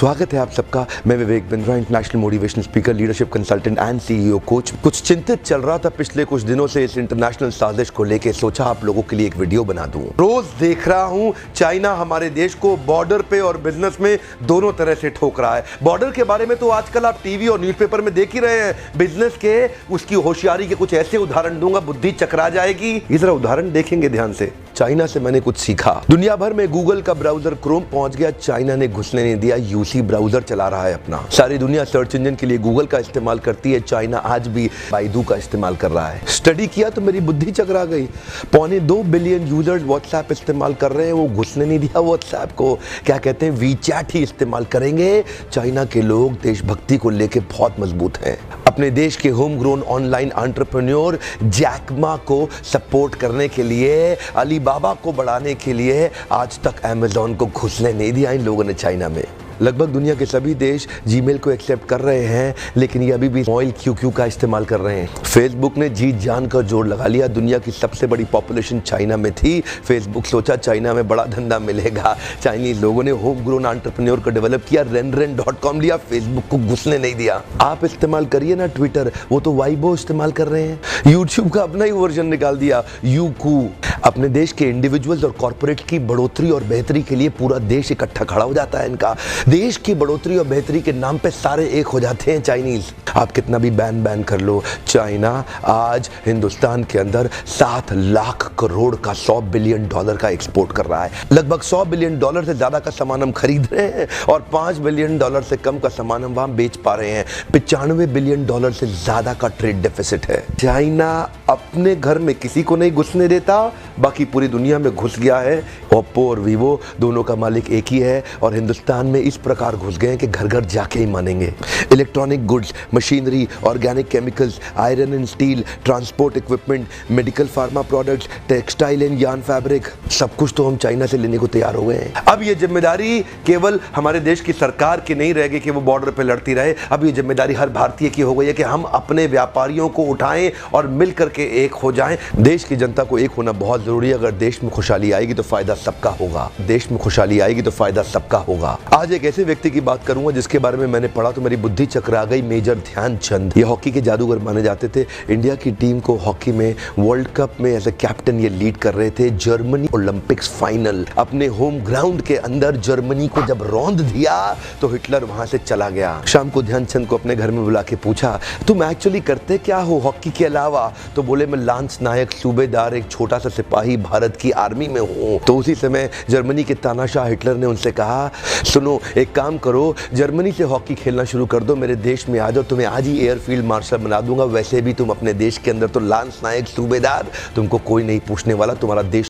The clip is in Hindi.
स्वागत है आप सबका। मैं Vivek Bindra, international motivational speaker, leadership consultant and CEO coach. कुछ चिंतित चल रहा था पिछले कुछ दिनों से इस इंटरनेशनल साजिश को लेके, सोचा आप लोगों के लिए एक वीडियो बना दूं। रोज देख रहा हूं चाइना हमारे देश को बॉर्डर पे और बिजनेस में दोनों तरह से ठोक रहा है। बॉर्डर के बारे में तो आजकल आप टीवी और न्यूज़पेपर में देख ही रहे हैं। बिजनेस के उसकी होशियारी के कुछ ऐसे उदाहरण दूंगा, बुद्धि चकरा जाएगी। ये जरा उदाहरण देखेंगे ध्यान से। चाइना से मैंने कुछ सीखा। दुनिया भर में गूगल का ब्राउजर क्रोम पहुंच गया, चाइना ने घुसने नहीं दिया। यूसी ब्राउजर चला रहा है अपना। सारी दुनिया सर्च इंजन के लिए गूगल का इस्तेमाल करती है, चाइना आज भी बाइडू का इस्तेमाल कर रहा है। स्टडी किया तो मेरी बुद्धि चकरा गई। 2.25 बिलियन यूजर्स व्हाट्सएप इस्तेमाल कर रहे हैं, वो घुसने नहीं दिया व्हाट्सएप को। क्या कहते हैं, वीचैट ही इस्तेमाल करेंगे। चाइना के लोग देशभक्ति को लेकर बहुत मजबूत हैं। अपने देश के home grown online entrepreneur Jack Ma को सपोर्ट करने के लिए, अलीबाबा को बढ़ाने के लिए आज तक अमेज़न को घुसने नहीं दिया इन लोगों ने चाइना में। लगभग दुनिया के सभी देश जीमेल को एक्सेप्ट कर रहे हैं, लेकिन ये अभी भी ऑयल क्यू का इस्तेमाल कर रहे हैं। फेसबुक ने जी जान का जोर लगा लिया। दुनिया की सबसे बड़ी पॉपुलेशन चाइना में थी। फेसबुक सोचा चाइना में बड़ा धंधा मिलेगा। चाइनीज लोगों ने होम ग्रोन एंटरप्रेन्योर को डेवलप किया, रेन.com लिया, फेसबुक को घुसने नहीं दिया। आप इस्तेमाल करिए ना ट्विटर, वो तो वाइबो इस्तेमाल कर रहे हैं। यूट्यूब का अपना ही वर्जन निकाल दिया, यूकू। अपने देश के इंडिविजुअल्स और कॉर्पोरेट की बढ़ोतरी और बेहतरी के लिए पूरा देश इकट्ठा खड़ा हो जाता है इनका। देश की बढ़ोतरी और बेहतरी के नाम पे सारे एक हो जाते हैं चाइनीज। आप कितना भी बैन कर लो, चाइना आज हिंदुस्तान के अंदर 7 लाख करोड़ का $100 बिलियन का एक्सपोर्ट कर रहा है। लगभग $100 बिलियन से ज्यादा का सामान हम खरीद रहे हैं और $5 बिलियन से कम का सामान हम वहां बेच पा रहे हैं। $95 बिलियन से ज्यादा का ट्रेड डेफिसिट है। चाइना अपने घर में किसी को नहीं घुसने देता, बाकी पूरी दुनिया में घुस गया है। ओप्पो और वीवो दोनों का मालिक एक ही है और हिंदुस्तान में इस प्रकार घुस गए हैं कि घर घर जाके ही मानेंगे। Electronic goods, machinery, organic chemicals, iron and steel, transport equipment, medical pharma products, textile and yarn fabric, सब कुछ तो हम चाइना से लेने को तैयार हो गए हैं। अब ये जिम्मेदारी केवल हमारे देश की सरकार की नहीं रह गई कि वो बॉर्डर पे लड़ती रहे। अब ये जिम्मेदारी हर भारतीय की हो गई है कि हम अपने व्यापारियों को उठाएं और मिल करके एक हो जाएं। देश की जनता को एक होना बहुत जरूरी है। अगर देश में खुशहाली आएगी तो फायदा सबका होगा। देश में खुशहाली आएगी तो फायदा सबका होगा। आज एक ऐसे व्यक्ति की बात करूंगा जिसके बारे में मैंने पढ़ा तो मेरी बुद्धि चकरा गई। मेजर ध्यानचंद, ये हॉकी के जादूगर माने जाते थे। इंडिया की टीम को हॉकी में वर्ल्ड कप में एज ए कैप्टन ये लीड कर रहे थे। जर्मनी ओलंपिक्स फाइनल अपने होम ग्राउंड के अंदर जर्मनी को जब रौंद दिया तो हिटलर वहां से चला गया। शाम को ध्यानचंद को अपने घर में बुला के पूछा, तुम एक्चुअली करते क्या हो हॉकी के अलावा? तो बोले, मैं लांस नायक, सूबेदार, एक छोटा सा सिपाही भारत की आर्मी में हूँ। तो उसी समय जर्मनी के तानाशाह हिटलर ने उनसे कहा, सुनो एक काम करो, जर्मनी से हॉकी खेलना शुरू कर दो, मेरे देश में आ जाओ, तुम्हें आज ही एयरफील्ड मार्शल बना दूंगा। वैसे भी तुम अपने देश के अंदर तो लांस नायक, सूबेदार, तुमको कोई नहीं पूछने वाला, तुम्हारा देश